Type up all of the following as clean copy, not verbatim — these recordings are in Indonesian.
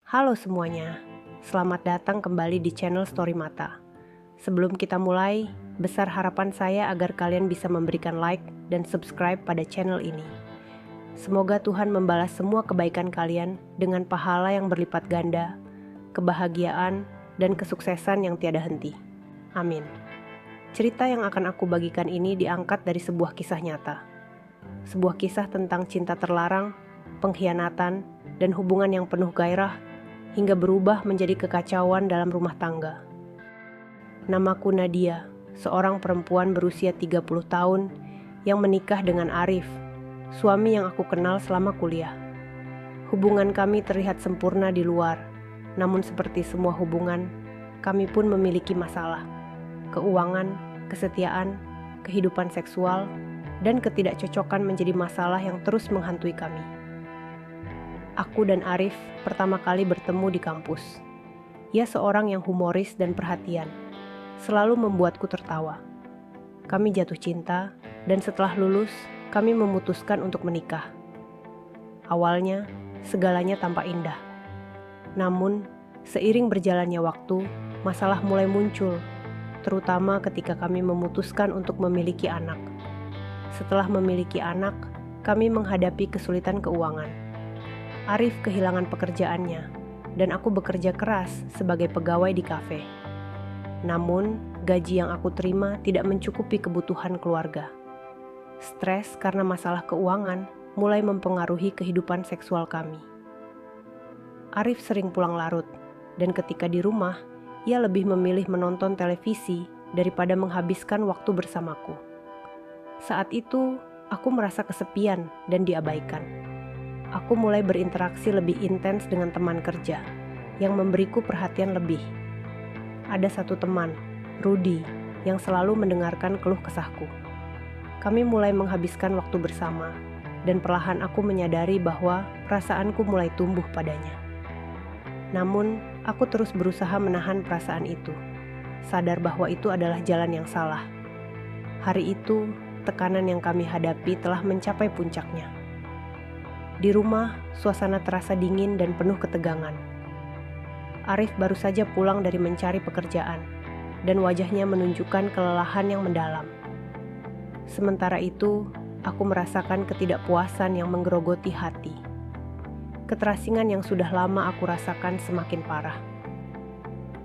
Halo semuanya, selamat datang kembali di channel Story Mata. Sebelum kita mulai, besar harapan saya agar kalian bisa memberikan like dan subscribe pada channel ini. Semoga Tuhan membalas semua kebaikan kalian dengan pahala yang berlipat ganda, kebahagiaan, dan kesuksesan yang tiada henti. Amin. Cerita yang akan aku bagikan ini diangkat dari sebuah kisah nyata. Sebuah kisah tentang cinta terlarang, pengkhianatan, dan hubungan yang penuh gairah hingga berubah menjadi kekacauan dalam rumah tangga. Namaku Nadia, seorang perempuan berusia 30 tahun yang menikah dengan Arif, suami yang aku kenal selama kuliah. Hubungan kami terlihat sempurna di luar, namun seperti semua hubungan, kami pun memiliki masalah. Keuangan, kesetiaan, kehidupan seksual, dan ketidakcocokan menjadi masalah yang terus menghantui kami. Aku dan Arif pertama kali bertemu di kampus. Ia seorang yang humoris dan perhatian, selalu membuatku tertawa. Kami jatuh cinta, dan setelah lulus, kami memutuskan untuk menikah. Awalnya, segalanya tampak indah. Namun, seiring berjalannya waktu, masalah mulai muncul, terutama ketika kami memutuskan untuk memiliki anak. Setelah memiliki anak, kami menghadapi kesulitan keuangan. Arif kehilangan pekerjaannya, dan aku bekerja keras sebagai pegawai di kafe. Namun, gaji yang aku terima tidak mencukupi kebutuhan keluarga. Stres karena masalah keuangan mulai mempengaruhi kehidupan seksual kami. Arif sering pulang larut, dan ketika di rumah, ia lebih memilih menonton televisi daripada menghabiskan waktu bersamaku. Saat itu, aku merasa kesepian dan diabaikan. Aku mulai berinteraksi lebih intens dengan teman kerja yang memberiku perhatian lebih. Ada satu teman, Rudy, yang selalu mendengarkan keluh kesahku. Kami mulai menghabiskan waktu bersama, dan perlahan aku menyadari bahwa perasaanku mulai tumbuh padanya. Namun, aku terus berusaha menahan perasaan itu, sadar bahwa itu adalah jalan yang salah. Hari itu, tekanan yang kami hadapi telah mencapai puncaknya. Di rumah, suasana terasa dingin dan penuh ketegangan. Arif baru saja pulang dari mencari pekerjaan, dan wajahnya menunjukkan kelelahan yang mendalam. Sementara itu, aku merasakan ketidakpuasan yang menggerogoti hati. Keterasingan yang sudah lama aku rasakan semakin parah.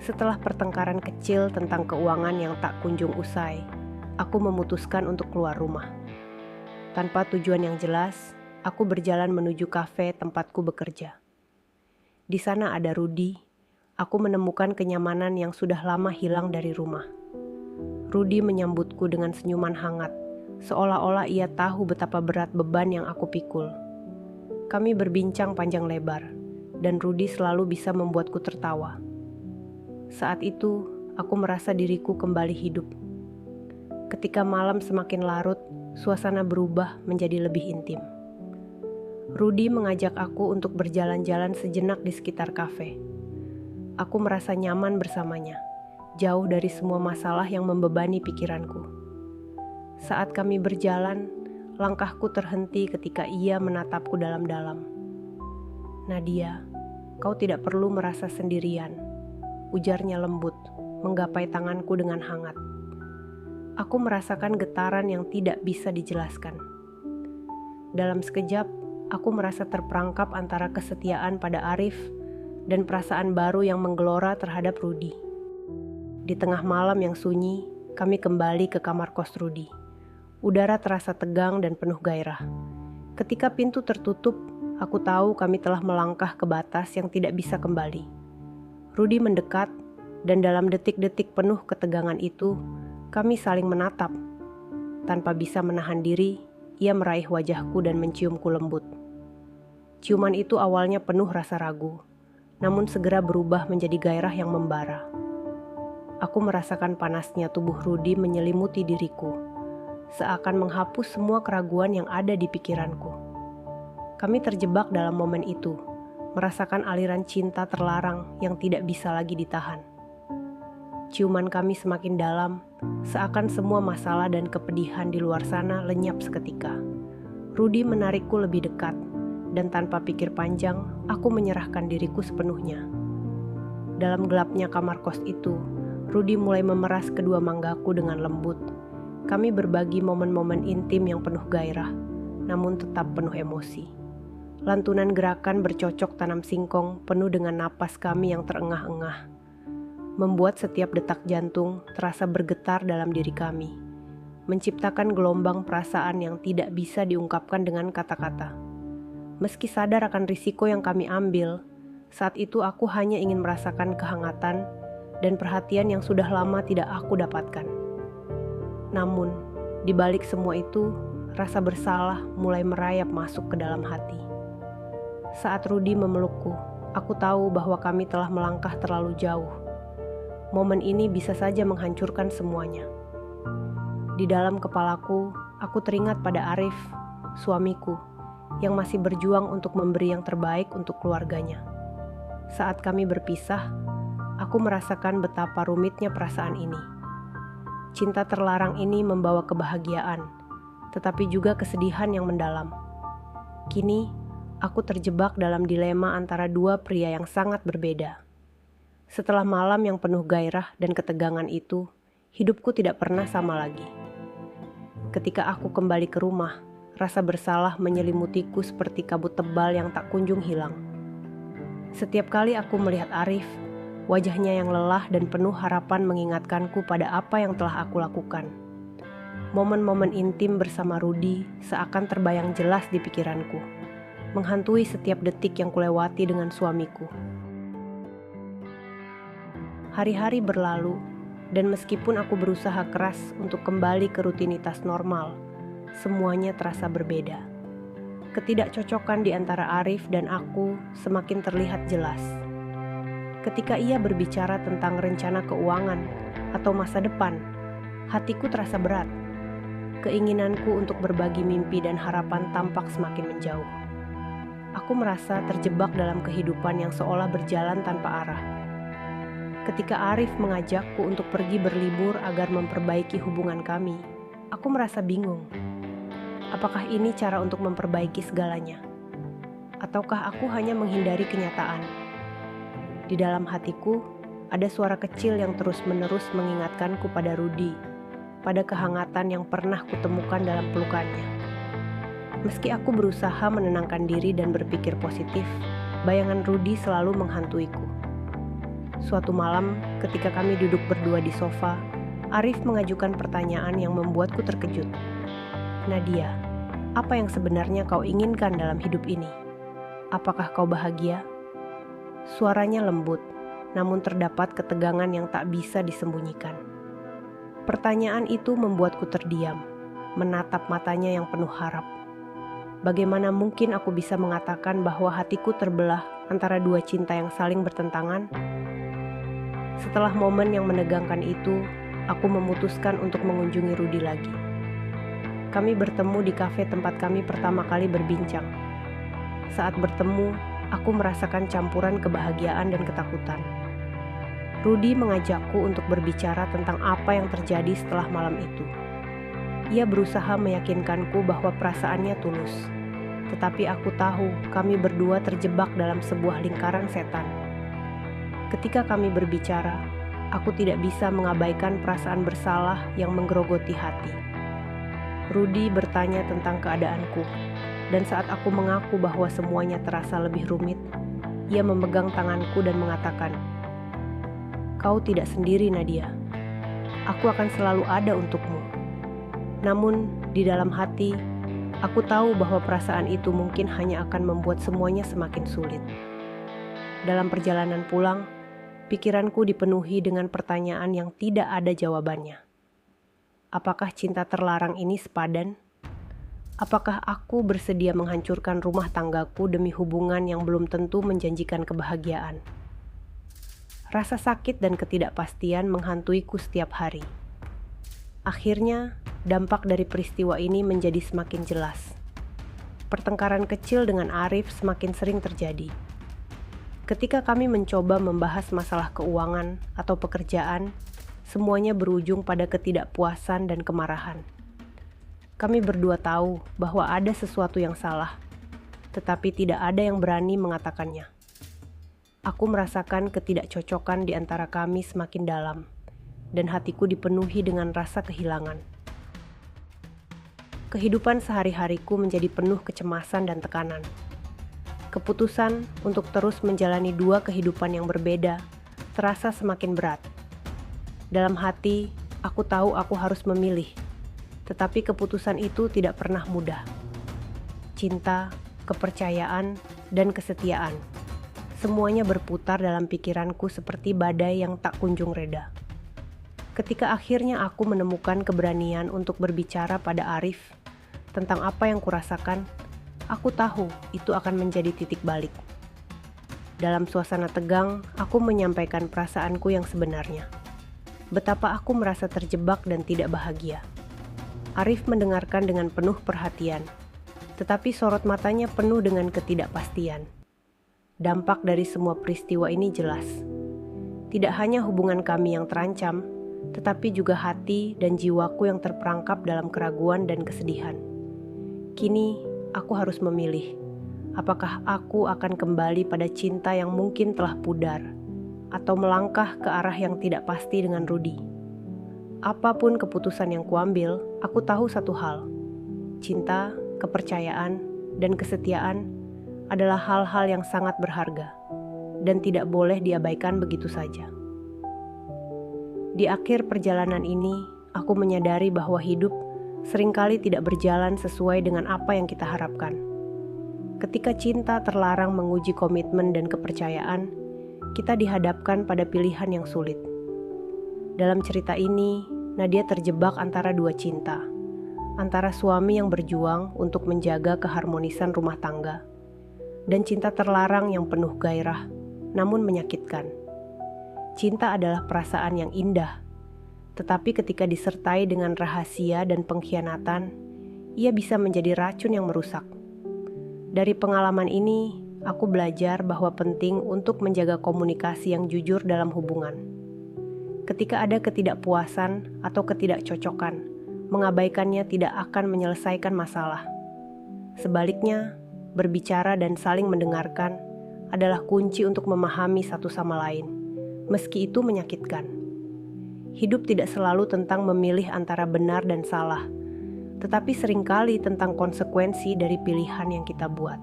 Setelah pertengkaran kecil tentang keuangan yang tak kunjung usai, aku memutuskan untuk keluar rumah. Tanpa tujuan yang jelas, aku berjalan menuju kafe tempatku bekerja. Di sana ada Rudy. Aku menemukan kenyamanan yang sudah lama hilang dari rumah. Rudy menyambutku dengan senyuman hangat, seolah-olah ia tahu betapa berat beban yang aku pikul. Kami berbincang panjang lebar, dan Rudy selalu bisa membuatku tertawa. Saat itu, aku merasa diriku kembali hidup. Ketika malam semakin larut, suasana berubah menjadi lebih intim. Rudy mengajak aku untuk berjalan-jalan sejenak di sekitar kafe. Aku merasa nyaman bersamanya, jauh dari semua masalah yang membebani pikiranku. Saat kami berjalan, langkahku terhenti ketika ia menatapku dalam-dalam. "Nadia, kau tidak perlu merasa sendirian," ujarnya lembut, menggapai tanganku dengan hangat. Aku merasakan getaran yang tidak bisa dijelaskan. Dalam sekejap, aku merasa terperangkap antara kesetiaan pada Arif dan perasaan baru yang menggelora terhadap Rudy. Di tengah malam yang sunyi, kami kembali ke kamar kos Rudy. Udara terasa tegang dan penuh gairah. Ketika pintu tertutup, aku tahu kami telah melangkah ke batas yang tidak bisa kembali. Rudy mendekat, dan dalam detik-detik penuh ketegangan itu, kami saling menatap. Tanpa bisa menahan diri, ia meraih wajahku dan menciumku lembut. Ciuman itu awalnya penuh rasa ragu, namun segera berubah menjadi gairah yang membara. Aku merasakan panasnya tubuh Rudy menyelimuti diriku, seakan menghapus semua keraguan yang ada di pikiranku. Kami terjebak dalam momen itu, merasakan aliran cinta terlarang yang tidak bisa lagi ditahan. Ciuman kami semakin dalam, seakan semua masalah dan kepedihan di luar sana lenyap seketika. Rudy menarikku lebih dekat, dan tanpa pikir panjang, aku menyerahkan diriku sepenuhnya. Dalam gelapnya kamar kos itu, Rudy mulai memeras kedua manggaku dengan lembut. Kami berbagi momen-momen intim yang penuh gairah, namun tetap penuh emosi. Lantunan gerakan bercocok tanam singkong penuh dengan napas kami yang terengah-engah, membuat setiap detak jantung terasa bergetar dalam diri kami, menciptakan gelombang perasaan yang tidak bisa diungkapkan dengan kata-kata. Meski sadar akan risiko yang kami ambil, saat itu aku hanya ingin merasakan kehangatan dan perhatian yang sudah lama tidak aku dapatkan. Namun, di balik semua itu, rasa bersalah mulai merayap masuk ke dalam hati. Saat Rudy memelukku, aku tahu bahwa kami telah melangkah terlalu jauh. Momen ini bisa saja menghancurkan semuanya. Di dalam kepalaku, aku teringat pada Arif, suamiku, yang masih berjuang untuk memberi yang terbaik untuk keluarganya. Saat kami berpisah, aku merasakan betapa rumitnya perasaan ini. Cinta terlarang ini membawa kebahagiaan, tetapi juga kesedihan yang mendalam. Kini, aku terjebak dalam dilema antara dua pria yang sangat berbeda. Setelah malam yang penuh gairah dan ketegangan itu, hidupku tidak pernah sama lagi. Ketika aku kembali ke rumah, rasa bersalah menyelimutiku seperti kabut tebal yang tak kunjung hilang. Setiap kali aku melihat Arif, wajahnya yang lelah dan penuh harapan mengingatkanku pada apa yang telah aku lakukan. Momen-momen intim bersama Rudy seakan terbayang jelas di pikiranku, menghantui setiap detik yang kulewati dengan suamiku. Hari-hari berlalu, dan meskipun aku berusaha keras untuk kembali ke rutinitas normal, semuanya terasa berbeda. Ketidakcocokan di antara Arif dan aku semakin terlihat jelas. Ketika ia berbicara tentang rencana keuangan atau masa depan, hatiku terasa berat. Keinginanku untuk berbagi mimpi dan harapan tampak semakin menjauh. Aku merasa terjebak dalam kehidupan yang seolah berjalan tanpa arah. Ketika Arif mengajakku untuk pergi berlibur agar memperbaiki hubungan kami, aku merasa bingung. Apakah ini cara untuk memperbaiki segalanya? Ataukah aku hanya menghindari kenyataan? Di dalam hatiku, ada suara kecil yang terus-menerus mengingatkanku pada Rudy, pada kehangatan yang pernah kutemukan dalam pelukannya. Meski aku berusaha menenangkan diri dan berpikir positif, bayangan Rudy selalu menghantuiku. Suatu malam, ketika kami duduk berdua di sofa, Arif mengajukan pertanyaan yang membuatku terkejut. Nadia, apa yang sebenarnya kau inginkan dalam hidup ini? Apakah kau bahagia? Suaranya lembut, namun terdapat ketegangan yang tak bisa disembunyikan. Pertanyaan itu membuatku terdiam, menatap matanya yang penuh harap. Bagaimana mungkin aku bisa mengatakan bahwa hatiku terbelah antara dua cinta yang saling bertentangan? Setelah momen yang menegangkan itu, aku memutuskan untuk mengunjungi Rudy lagi. Kami bertemu di kafe tempat kami pertama kali berbincang. Saat bertemu, aku merasakan campuran kebahagiaan dan ketakutan. Rudy mengajakku untuk berbicara tentang apa yang terjadi setelah malam itu. Ia berusaha meyakinkanku bahwa perasaannya tulus. Tetapi aku tahu kami berdua terjebak dalam sebuah lingkaran setan. Ketika kami berbicara, aku tidak bisa mengabaikan perasaan bersalah yang menggerogoti hati. Rudy bertanya tentang keadaanku, dan saat aku mengaku bahwa semuanya terasa lebih rumit, ia memegang tanganku dan mengatakan, "Kau tidak sendiri, Nadia. Aku akan selalu ada untukmu." Namun, di dalam hati, aku tahu bahwa perasaan itu mungkin hanya akan membuat semuanya semakin sulit. Dalam perjalanan pulang, pikiranku dipenuhi dengan pertanyaan yang tidak ada jawabannya. Apakah cinta terlarang ini sepadan? Apakah aku bersedia menghancurkan rumah tanggaku demi hubungan yang belum tentu menjanjikan kebahagiaan? Rasa sakit dan ketidakpastian menghantuiku setiap hari. Akhirnya, dampak dari peristiwa ini menjadi semakin jelas. Pertengkaran kecil dengan Arif semakin sering terjadi. Ketika kami mencoba membahas masalah keuangan atau pekerjaan, semuanya berujung pada ketidakpuasan dan kemarahan. Kami berdua tahu bahwa ada sesuatu yang salah, tetapi tidak ada yang berani mengatakannya. Aku merasakan ketidakcocokan di antara kami semakin dalam, dan hatiku dipenuhi dengan rasa kehilangan. Kehidupan sehari-hariku menjadi penuh kecemasan dan tekanan. Keputusan untuk terus menjalani dua kehidupan yang berbeda terasa semakin berat. Dalam hati, aku tahu aku harus memilih, tetapi keputusan itu tidak pernah mudah. Cinta, kepercayaan, dan kesetiaan, semuanya berputar dalam pikiranku seperti badai yang tak kunjung reda. Ketika akhirnya aku menemukan keberanian untuk berbicara pada Arif tentang apa yang kurasakan, aku tahu itu akan menjadi titik balik. Dalam suasana tegang, aku menyampaikan perasaanku yang sebenarnya. Betapa aku merasa terjebak dan tidak bahagia. Arif mendengarkan dengan penuh perhatian, tetapi sorot matanya penuh dengan ketidakpastian. Dampak dari semua peristiwa ini jelas. Tidak hanya hubungan kami yang terancam, tetapi juga hati dan jiwaku yang terperangkap dalam keraguan dan kesedihan. Kini, aku harus memilih. Apakah aku akan kembali pada cinta yang mungkin telah pudar, atau melangkah ke arah yang tidak pasti dengan Rudy? Apapun keputusan yang kuambil, aku tahu satu hal. Cinta, kepercayaan, dan kesetiaan adalah hal-hal yang sangat berharga, dan tidak boleh diabaikan begitu saja. Di akhir perjalanan ini, aku menyadari bahwa hidup seringkali tidak berjalan sesuai dengan apa yang kita harapkan. Ketika cinta terlarang menguji komitmen dan kepercayaan, kita dihadapkan pada pilihan yang sulit. Dalam cerita ini, Nadia terjebak antara dua cinta, antara suami yang berjuang untuk menjaga keharmonisan rumah tangga, dan cinta terlarang yang penuh gairah, namun menyakitkan. Cinta adalah perasaan yang indah, tetapi ketika disertai dengan rahasia dan pengkhianatan, ia bisa menjadi racun yang merusak. Dari pengalaman ini, aku belajar bahwa penting untuk menjaga komunikasi yang jujur dalam hubungan. Ketika ada ketidakpuasan atau ketidakcocokan, mengabaikannya tidak akan menyelesaikan masalah. Sebaliknya, berbicara dan saling mendengarkan adalah kunci untuk memahami satu sama lain, meski itu menyakitkan. Hidup tidak selalu tentang memilih antara benar dan salah, tetapi seringkali tentang konsekuensi dari pilihan yang kita buat.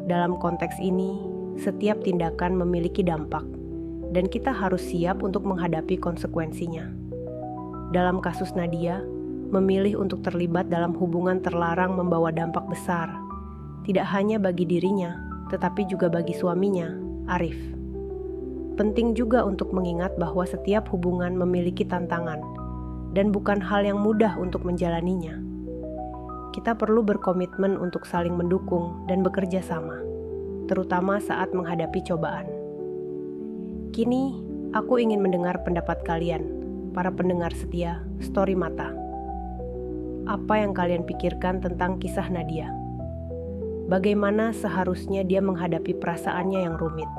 Dalam konteks ini, setiap tindakan memiliki dampak, dan kita harus siap untuk menghadapi konsekuensinya. Dalam kasus Nadia, memilih untuk terlibat dalam hubungan terlarang membawa dampak besar, tidak hanya bagi dirinya, tetapi juga bagi suaminya, Arif. Penting juga untuk mengingat bahwa setiap hubungan memiliki tantangan, dan bukan hal yang mudah untuk menjalaninya. Kita perlu berkomitmen untuk saling mendukung dan bekerja sama, terutama saat menghadapi cobaan. Kini, aku ingin mendengar pendapat kalian, para pendengar setia Story Mata. Apa yang kalian pikirkan tentang kisah Nadia? Bagaimana seharusnya dia menghadapi perasaannya yang rumit?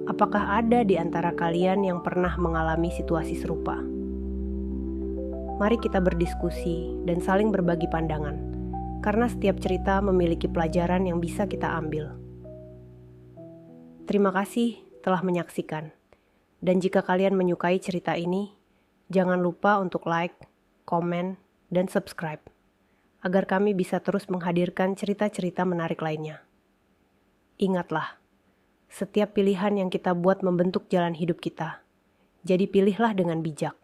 Apakah ada di antara kalian yang pernah mengalami situasi serupa? Mari kita berdiskusi dan saling berbagi pandangan, karena setiap cerita memiliki pelajaran yang bisa kita ambil. Terima kasih telah menyaksikan. Dan jika kalian menyukai cerita ini, jangan lupa untuk like, komen, dan subscribe, agar kami bisa terus menghadirkan cerita-cerita menarik lainnya. Ingatlah, setiap pilihan yang kita buat membentuk jalan hidup kita. Jadi pilihlah dengan bijak.